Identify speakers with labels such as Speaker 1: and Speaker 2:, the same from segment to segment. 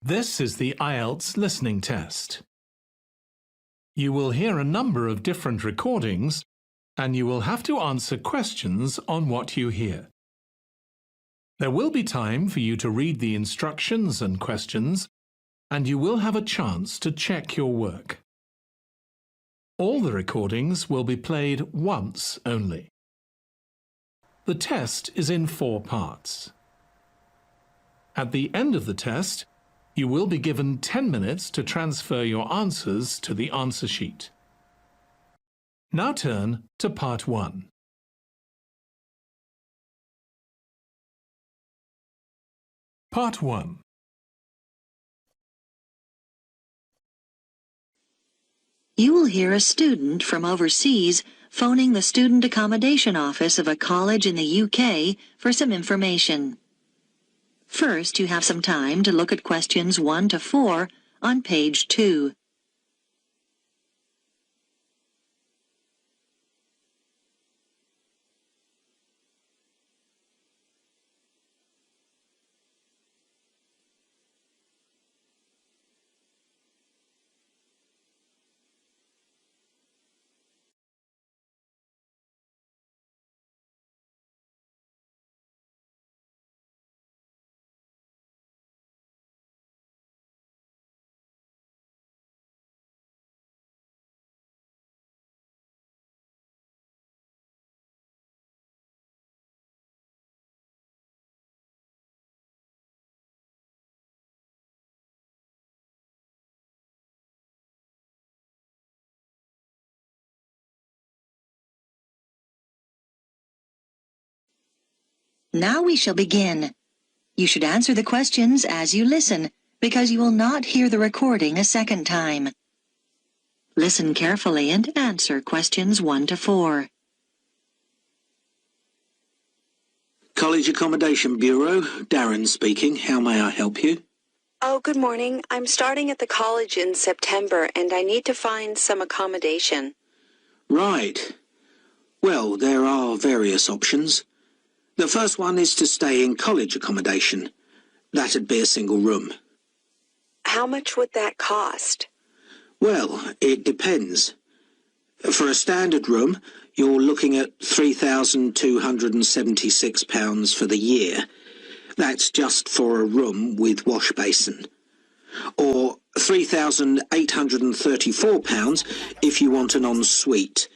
Speaker 1: This is the IELTS listening test. You will hear a number of different recordings and you will have to answer questions on what you hear. There will be time for you to read the instructions and questions, and you will have a chance to check your work. All the recordings will be played once only. The test is in 4 parts. At the end of the test, you will be given 10 minutes to transfer your answers to the answer sheet. Now turn to Part 1. Part 1.
Speaker 2: You will hear a student from overseas phoning the Student Accommodation Office of a college in the UK for some information. First, you have some time to look at questions 1 to 4 on page 2. Now we shall begin. You should answer the questions as you listen, because you will not hear the recording a second time. Listen carefully and answer questions 1 to 4.
Speaker 3: College Accommodation Bureau, Darren speaking. How may I help you?
Speaker 4: Oh, good morning. I'm starting at the college in September and I need to find some accommodation.
Speaker 3: Right. Well, there are various options. The first one is to stay in college accommodation. That'd be a single room.
Speaker 4: How much would that cost?
Speaker 3: Well, it depends. For a standard room, you're looking at £3,276 for the year. That's just for a room with wash basin. Or £3,834 if you want an ensuite.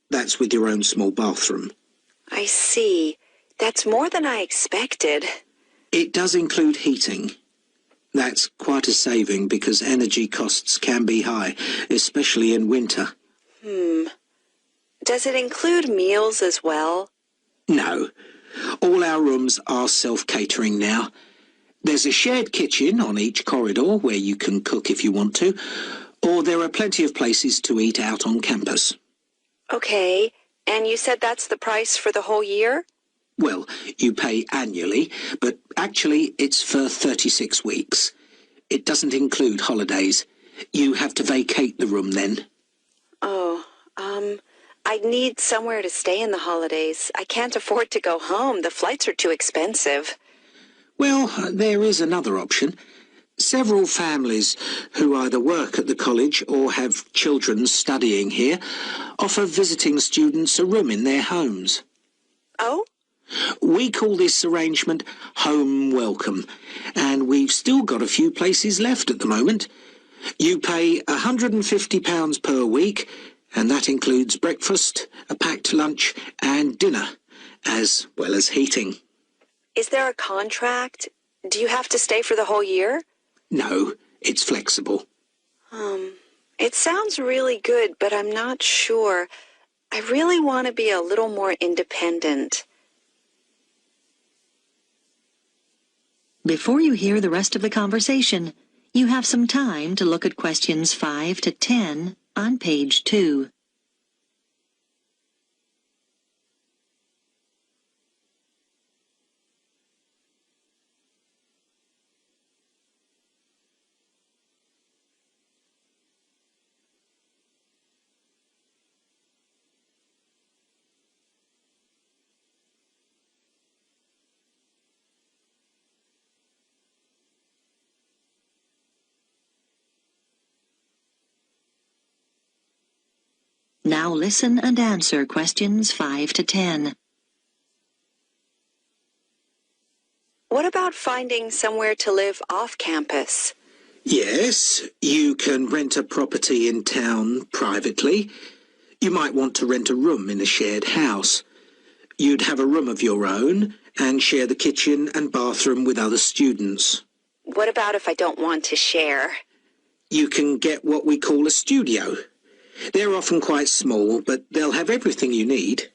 Speaker 3: That's with your own small bathroom.
Speaker 4: I see. That's more than I expected.
Speaker 3: It does include heating. That's quite a saving because energy costs can be high, especially in winter.
Speaker 4: Does it include meals as well?
Speaker 3: No. All our rooms are self-catering now. There's a shared kitchen on each corridor where you can cook if you want to, or there are plenty of places to eat out on campus.
Speaker 4: Okay, and you said that's the price for the whole year?
Speaker 3: Well, you pay annually, but actually it's for 36 weeks. It doesn't include holidays. You have to vacate the room then.
Speaker 4: Oh, I'd need somewhere to stay in the holidays. I can't afford to go home. The flights are too expensive.
Speaker 3: Well, there is another option. Several families who either work at the college or have children studying here offer visiting students a room in their homes.
Speaker 4: Oh?
Speaker 3: We call this arrangement Home Welcome, and we've still got a few places left at the moment. You pay £150 per week, and that includes breakfast, a packed lunch and dinner, as well as heating.
Speaker 4: Is there a contract? Do you have to stay for the whole year?
Speaker 3: No, it's flexible.
Speaker 4: It sounds really good, but I'm not sure. I really want to be a little more independent.
Speaker 2: Before you hear the rest of the conversation, you have some time to look at questions 5 to 10 on page 2. Now listen and answer questions 5 to 10.
Speaker 4: What about finding somewhere to live off campus?
Speaker 3: Yes, you can rent a property in town privately. You might want to rent a room in a shared house. You'd have a room of your own and share the kitchen and bathroom with other students.
Speaker 4: What about if I don't want to share?
Speaker 3: You can get what we call a studio. They're often quite small, but they'll have everything you need.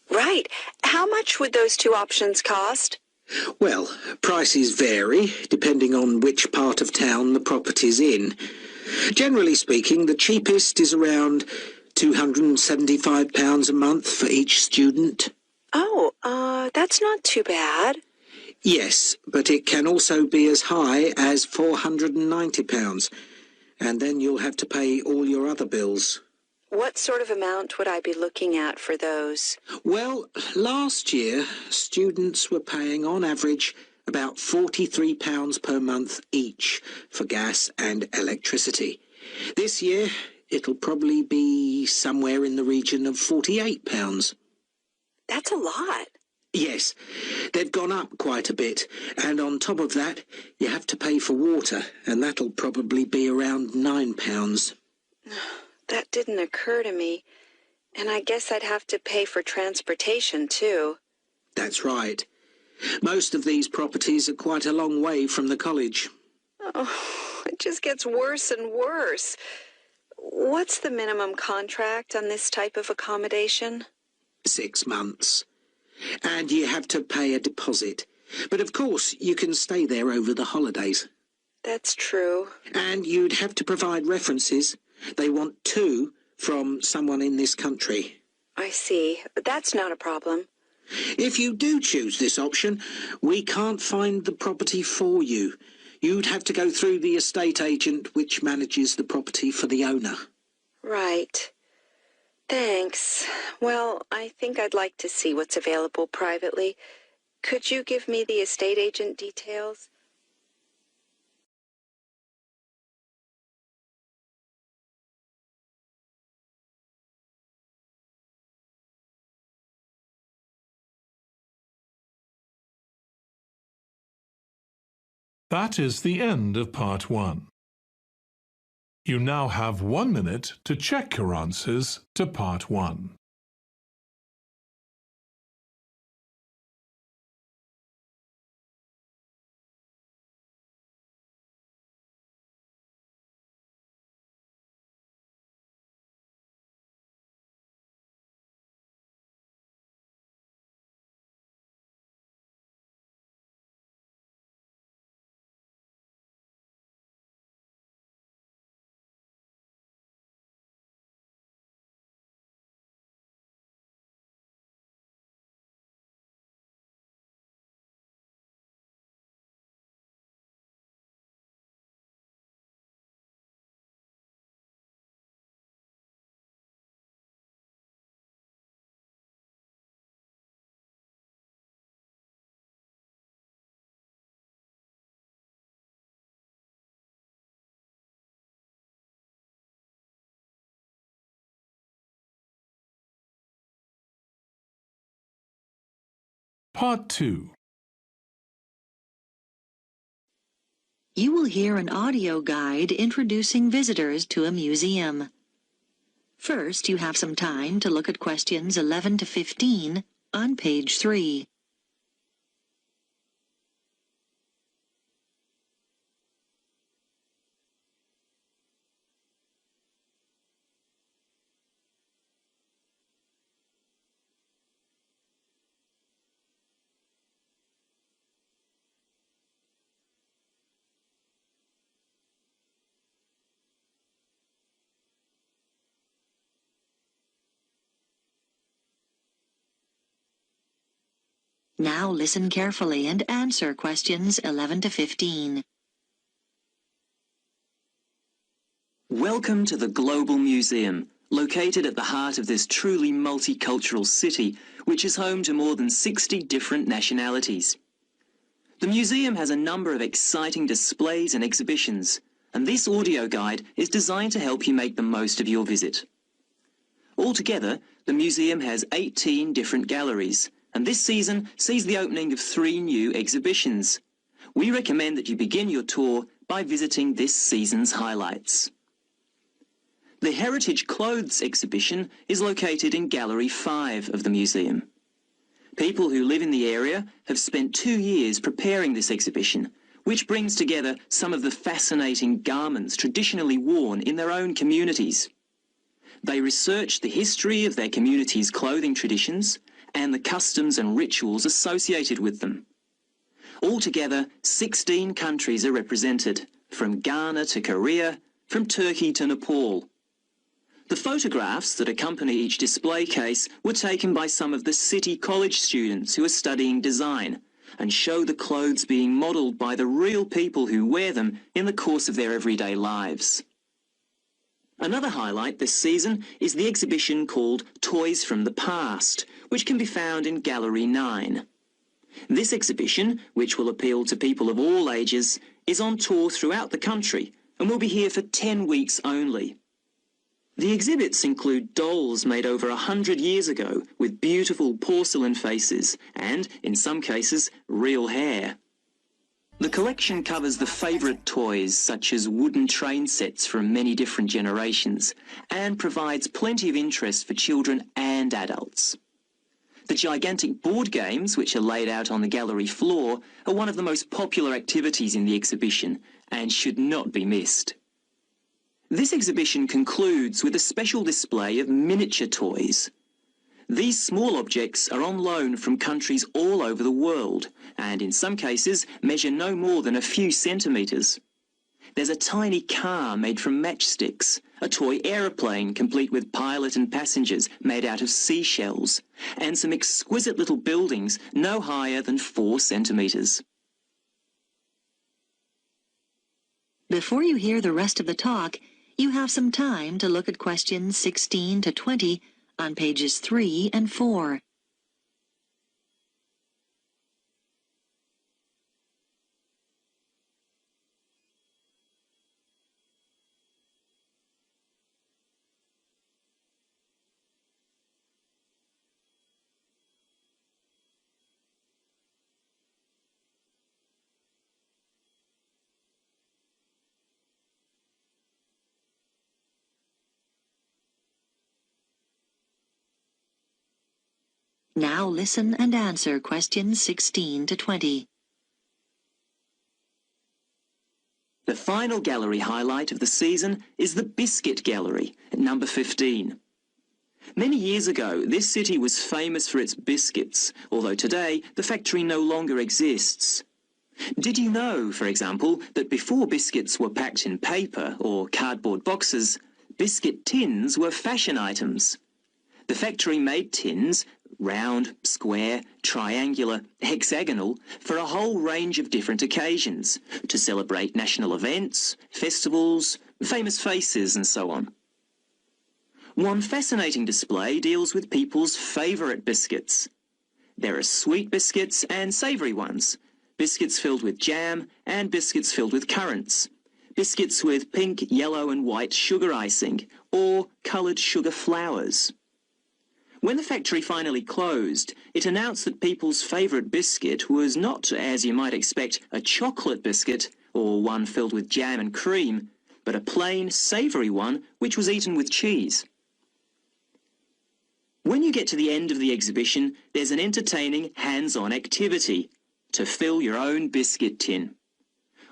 Speaker 4: Right. How much would those two options cost?
Speaker 3: Well, prices vary depending on which part of town the property's in. Generally speaking, the cheapest is around £275 a month for each student.
Speaker 4: Oh, that's not too bad.
Speaker 3: Yes, but it can also be as high as £490, and then you'll have to pay all your other bills.
Speaker 4: What sort of amount would I be looking at for those?
Speaker 3: Well, last year, students were paying on average about £43 per month each for gas and electricity. This year, it'll probably be somewhere in the region of £48.
Speaker 4: That's a lot.
Speaker 3: Yes, they've gone up quite a bit, and on top of that, you have to pay for water, and that'll probably be around £9.
Speaker 4: That didn't occur to me. And I guess I'd have to pay for transportation, too.
Speaker 3: That's right. Most of these properties are quite a long way from the college.
Speaker 4: Oh, it just gets worse and worse. What's the minimum contract on this type of accommodation?
Speaker 3: 6 months. And you have to pay a deposit. But of course, you can stay there over the holidays.
Speaker 4: That's true.
Speaker 3: And you'd have to provide references. They want 2 from someone in this country.
Speaker 4: I see. But that's not a problem.
Speaker 3: If you do choose this option, we can't find the property for you. You'd have to go through the estate agent which manages the property for the owner.
Speaker 4: Right. Thanks. Well, I think I'd like to see what's available privately. Could you give me the estate agent details?
Speaker 1: That is the end of part 1. You now have 1 minute to check your answers to part 1. Part 2.
Speaker 2: You will hear an audio guide introducing visitors to a museum. First, you have some time to look at questions 11 to 15 on page 3. Now listen carefully and answer questions 11 to 15.
Speaker 5: Welcome to the Global Museum, located at the heart of this truly multicultural city, which is home to more than 60 different nationalities. The museum has a number of exciting displays and exhibitions, and this audio guide is designed to help you make the most of your visit. Altogether, the museum has 18 different galleries, and this season sees the opening of 3 new exhibitions. We recommend that you begin your tour by visiting this season's highlights. The Heritage Clothes exhibition is located in Gallery 5 of the museum. People who live in the area have spent 2 years preparing this exhibition, which brings together some of the fascinating garments traditionally worn in their own communities. They researched the history of their community's clothing traditions and the customs and rituals associated with them. Altogether, 16 countries are represented, from Ghana to Korea, from Turkey to Nepal. The photographs that accompany each display case were taken by some of the City College students who are studying design and show the clothes being modelled by the real people who wear them in the course of their everyday lives. Another highlight this season is the exhibition called Toys from the Past, which can be found in Gallery 9. This exhibition, which will appeal to people of all ages, is on tour throughout the country and will be here for 10 weeks only. The exhibits include dolls made over 100 years ago with beautiful porcelain faces and, in some cases, real hair. The collection covers the favourite toys such as wooden train sets from many different generations and provides plenty of interest for children and adults. The gigantic board games, which are laid out on the gallery floor, are one of the most popular activities in the exhibition and should not be missed. This exhibition concludes with a special display of miniature toys. These small objects are on loan from countries all over the world and in some cases measure no more than a few centimetres. There's a tiny car made from matchsticks, a toy aeroplane complete with pilot and passengers made out of seashells, and some exquisite little buildings no higher than 4 centimetres.
Speaker 2: Before you hear the rest of the talk, you have some time to look at questions 16 to 20 on pages 3 and 4. Now listen and answer questions 16 to 20.
Speaker 5: The final gallery highlight of the season is the Biscuit Gallery at number 15. Many years ago, this city was famous for its biscuits, although today the factory no longer exists. Did you know, for example, that before biscuits were packed in paper or cardboard boxes, biscuit tins were fashion items? The factory made tins, round, square, triangular, hexagonal, for a whole range of different occasions, to celebrate national events, festivals, famous faces and so on. One fascinating display deals with people's favourite biscuits. There are sweet biscuits and savoury ones, biscuits filled with jam and biscuits filled with currants, biscuits with pink, yellow and white sugar icing, or coloured sugar flowers. When the factory finally closed, it announced that people's favourite biscuit was not, as you might expect, a chocolate biscuit or one filled with jam and cream, but a plain, savoury one which was eaten with cheese. When you get to the end of the exhibition, there's an entertaining hands-on activity to fill your own biscuit tin.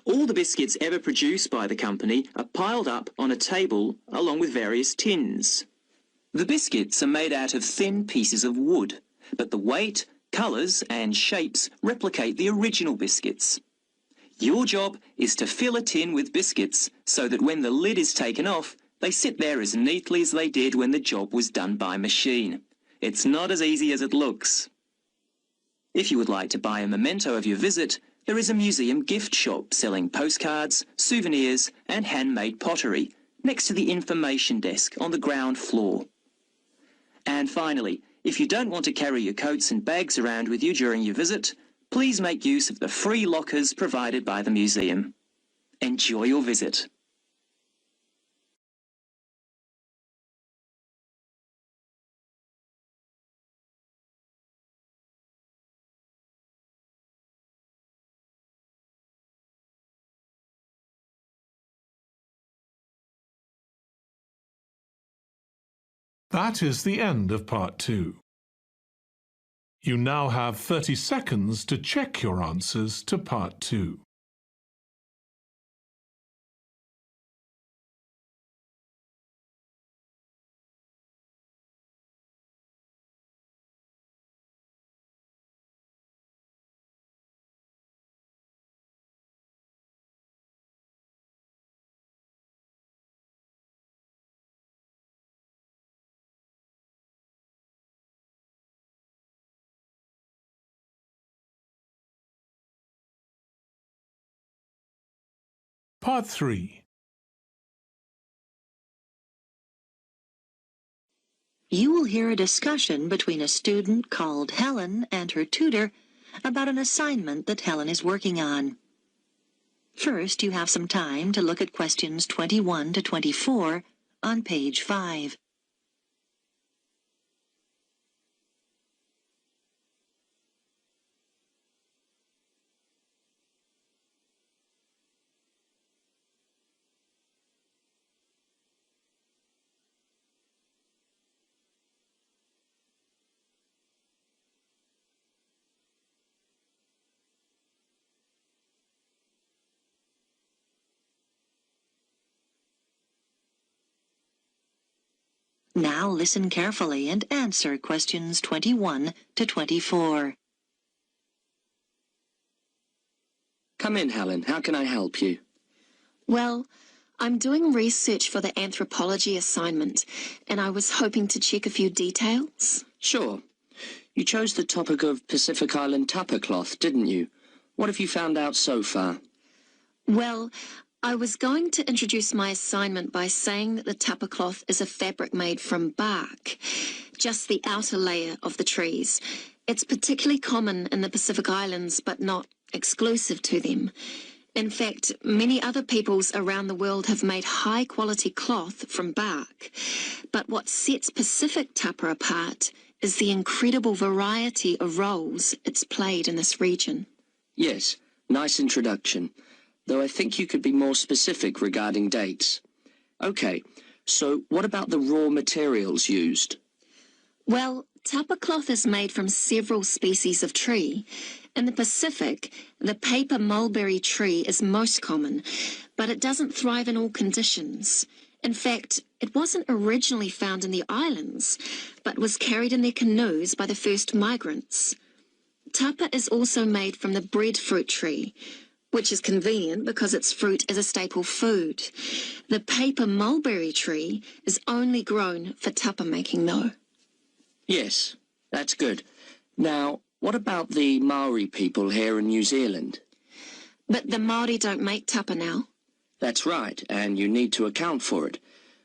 Speaker 5: All the biscuits ever produced by the company are piled up on a table along with various tins. The biscuits are made out of thin pieces of wood, but the weight, colours and shapes replicate the original biscuits. Your job is to fill a tin with biscuits so that when the lid is taken off, they sit there as neatly as they did when the job was done by machine. It's not as easy as it looks. If you would like to buy a memento of your visit, there is a museum gift shop selling postcards, souvenirs and handmade pottery next to the information desk on the ground floor. And finally, if you don't want to carry your coats and bags around with you during your visit, please make use of the free lockers provided by the museum. Enjoy your visit.
Speaker 1: That is the end of Part 2. You now have 30 seconds to check your answers to Part 2. Part 3.
Speaker 2: You will hear a discussion between a student called Helen and her tutor about an assignment that Helen is working on. First, you have some time to look at questions 21 to 24 on page 5. Now listen carefully and answer questions 21 to 24.
Speaker 6: Come in, Helen. How can I help you?
Speaker 7: Well, I'm doing research for the anthropology assignment, and I was hoping to check a few details.
Speaker 6: Sure. You chose the topic of Pacific Island tapa cloth, didn't you? What have you found out so far?
Speaker 7: Well, I was going to introduce my assignment by saying that the tapa cloth is a fabric made from bark, just the outer layer of the trees. It's particularly common in the Pacific Islands, but not exclusive to them. In fact, many other peoples around the world have made high-quality cloth from bark. But what sets Pacific tapa apart is the incredible variety of roles it's played in this region.
Speaker 6: Yes, nice introduction. Though I think you could be more specific regarding dates. Okay, so what about the raw materials used?
Speaker 7: Well, tapa cloth is made from several species of tree. In the Pacific, the paper mulberry tree is most common, but it doesn't thrive in all conditions. In fact, it wasn't originally found in the islands, but was carried in their canoes by the first migrants. Tapa is also made from the breadfruit tree, which is convenient because its fruit is a staple food. The paper mulberry tree is only grown for tapa making, though.
Speaker 6: Yes, that's good. Now, what about the Maori people here in New Zealand?
Speaker 7: But the Māori don't make tapa now.
Speaker 6: That's right, and you need to account for it.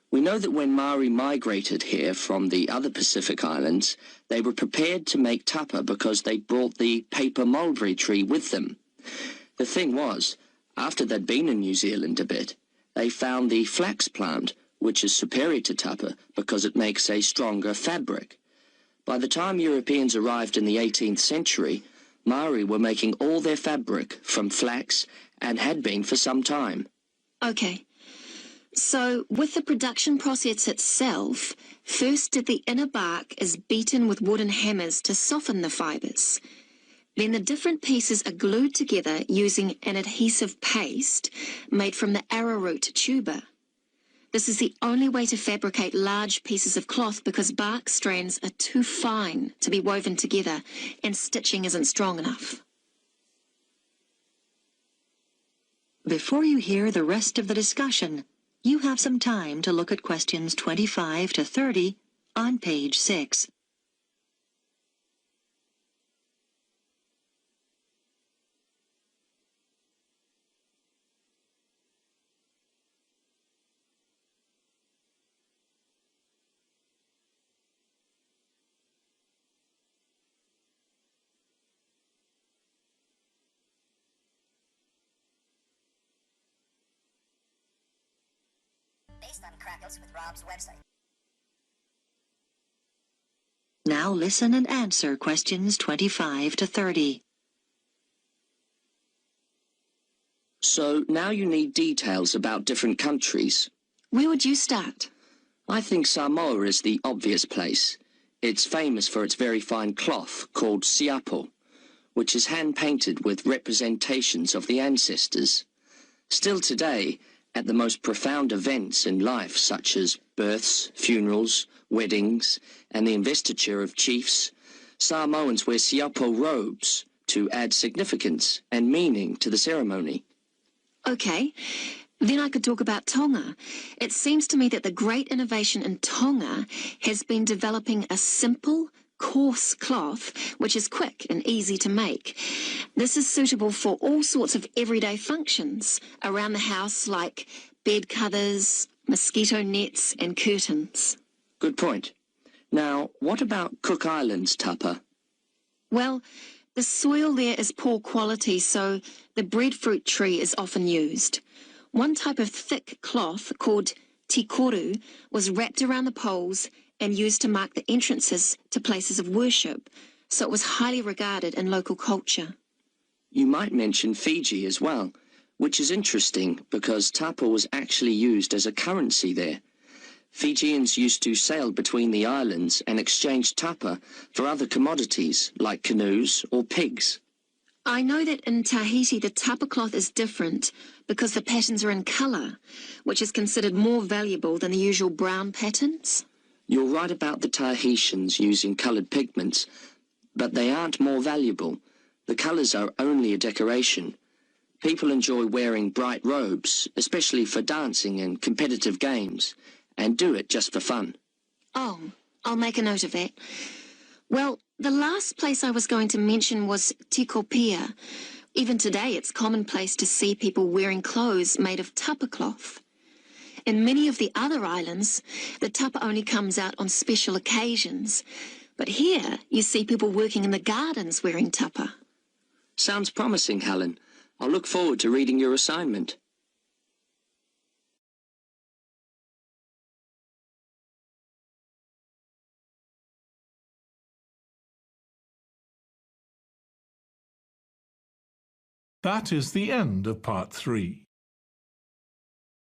Speaker 6: We know that when Maori migrated here from the other Pacific Islands, they were prepared to make tapa because they brought the paper mulberry tree with them. The thing was, after they'd been in New Zealand a bit, they found the flax plant, which is superior to tapa because it makes a stronger fabric. By the time Europeans arrived in the 18th century, Maori were making all their fabric from flax and had been for some time.
Speaker 7: Okay. So, with the production process itself, first the inner bark is beaten with wooden hammers to soften the fibres. Then the different pieces are glued together using an adhesive paste made from the arrowroot tuber. This is the only way to fabricate large pieces of cloth because bark strands are too fine to be woven together and stitching isn't strong enough.
Speaker 2: Before you hear the rest of the discussion, you have some time to look at questions 25 to 30 on page 6.
Speaker 8: Based on Krakos with Rob's website.
Speaker 2: Now listen and answer questions 25 to 30.
Speaker 6: So now you need details about different countries.
Speaker 7: Where would you start?
Speaker 6: I think Samoa is the obvious place. It's famous for its very fine cloth called siapo, which is hand-painted with representations of the ancestors. Still today, at the most profound events in life, such as births, funerals, weddings, and the investiture of chiefs, Samoans wear siapo robes to add significance and meaning to the ceremony.
Speaker 7: Okay, then I could talk about Tonga. It seems to me that the great innovation in Tonga has been developing a simple, coarse cloth which is quick and easy to make. This is suitable for all sorts of everyday functions around the house, like bed covers, mosquito nets and curtains.
Speaker 6: Good point. Now, what about Cook Islands, Tapa?
Speaker 7: Well, the soil there is poor quality, so the breadfruit tree is often used. One type of thick cloth called tikoru was wrapped around the poles and used to mark the entrances to places of worship, so it was highly regarded in local culture.
Speaker 6: You might mention Fiji as well, which is interesting because tapa was actually used as a currency there. Fijians used to sail between the islands and exchange tapa for other commodities like canoes or pigs.
Speaker 7: I know that in Tahiti the tapa cloth is different because the patterns are in colour, which is considered more valuable than the usual brown patterns.
Speaker 6: You're right about the Tahitians using coloured pigments, but they aren't more valuable. The colours are only a decoration. People enjoy wearing bright robes, especially for dancing and competitive games, and do it just for fun.
Speaker 7: Oh, I'll make a note of that. Well, the last place I was going to mention was Tikopia. Even today it's commonplace to see people wearing clothes made of tapa cloth. In many of the other islands, the tapa only comes out on special occasions. But here you see people working in the gardens wearing tapa.
Speaker 6: Sounds promising, Helen. I'll look forward to reading your assignment.
Speaker 1: That is the end of part 3.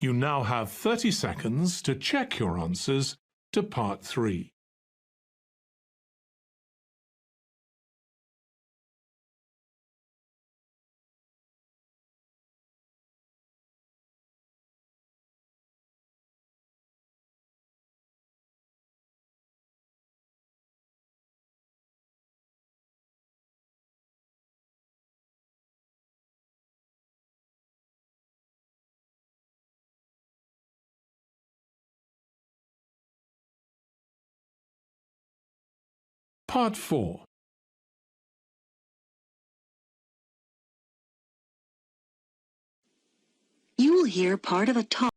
Speaker 1: You now have 30 seconds to check your answers to part 3. Part 4.
Speaker 2: You will hear part of a talk